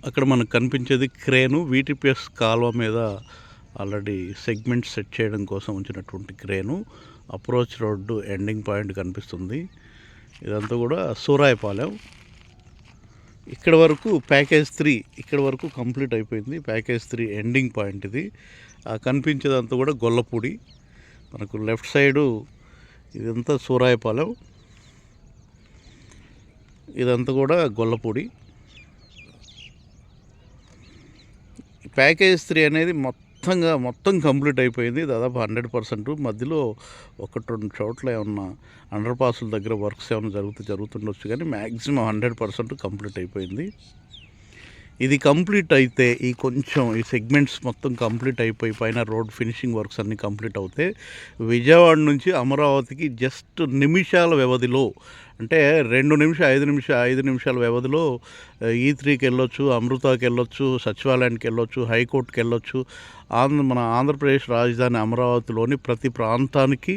అక్కడ మనకు కనిపించేది క్రేను వీటిపిఎస్ కాలువ మీద ఆల్రెడీ సెగ్మెంట్ సెట్ చేయడం కోసం ఉంచినటువంటి crane. Approach road ending point కనిపిస్తుంది. ఇదంతా కూడా సూరాయపాలెం. ఇక్కడ వరకు ప్యాకేజ్ 3 ఇక్కడ వరకు కంప్లీట్ అయిపోయింది. ప్యాకేజ్ 3 ఎండింగ్ పాయింట్ ఇది. కనిపించేదంతా కూడా గొల్లపూడి. మనకు లెఫ్ట్ సైడు ఇదంతా సూరాయపాలెం, ఇదంతా కూడా గొల్లపూడి. ప్యాకేజ్ 3 అనేది మొత్తం కంప్లీట్ అయిపోయింది. దాదాపు 100%. మధ్యలో 1-2 చోట్ల ఏమన్నా అండర్ పాసుల దగ్గర వర్క్స్ ఏమైనా జరుగుతుండొచ్చు, కానీ మ్యాక్సిమం 100% కంప్లీట్ అయిపోయింది. ఇది కంప్లీట్ అయితే ఈ సెగ్మెంట్స్ మొత్తం కంప్లీట్ అయిపోయి పైన రోడ్ ఫినిషింగ్ వర్క్స్ అన్నీ కంప్లీట్ అవుతే విజయవాడ నుంచి అమరావతికి జస్ట్ నిమిషాల వ్యవధిలో, అంటే 5 నిమిషాల వ్యవధిలో E3కి వెళ్ళొచ్చు, అమృతాకి వెళ్ళొచ్చు, సచివాలయానికి వెళ్ళొచ్చు, హైకోర్టుకి వెళ్ళొచ్చు. మన ఆంధ్రప్రదేశ్ రాజధాని అమరావతిలోని ప్రతి ప్రాంతానికి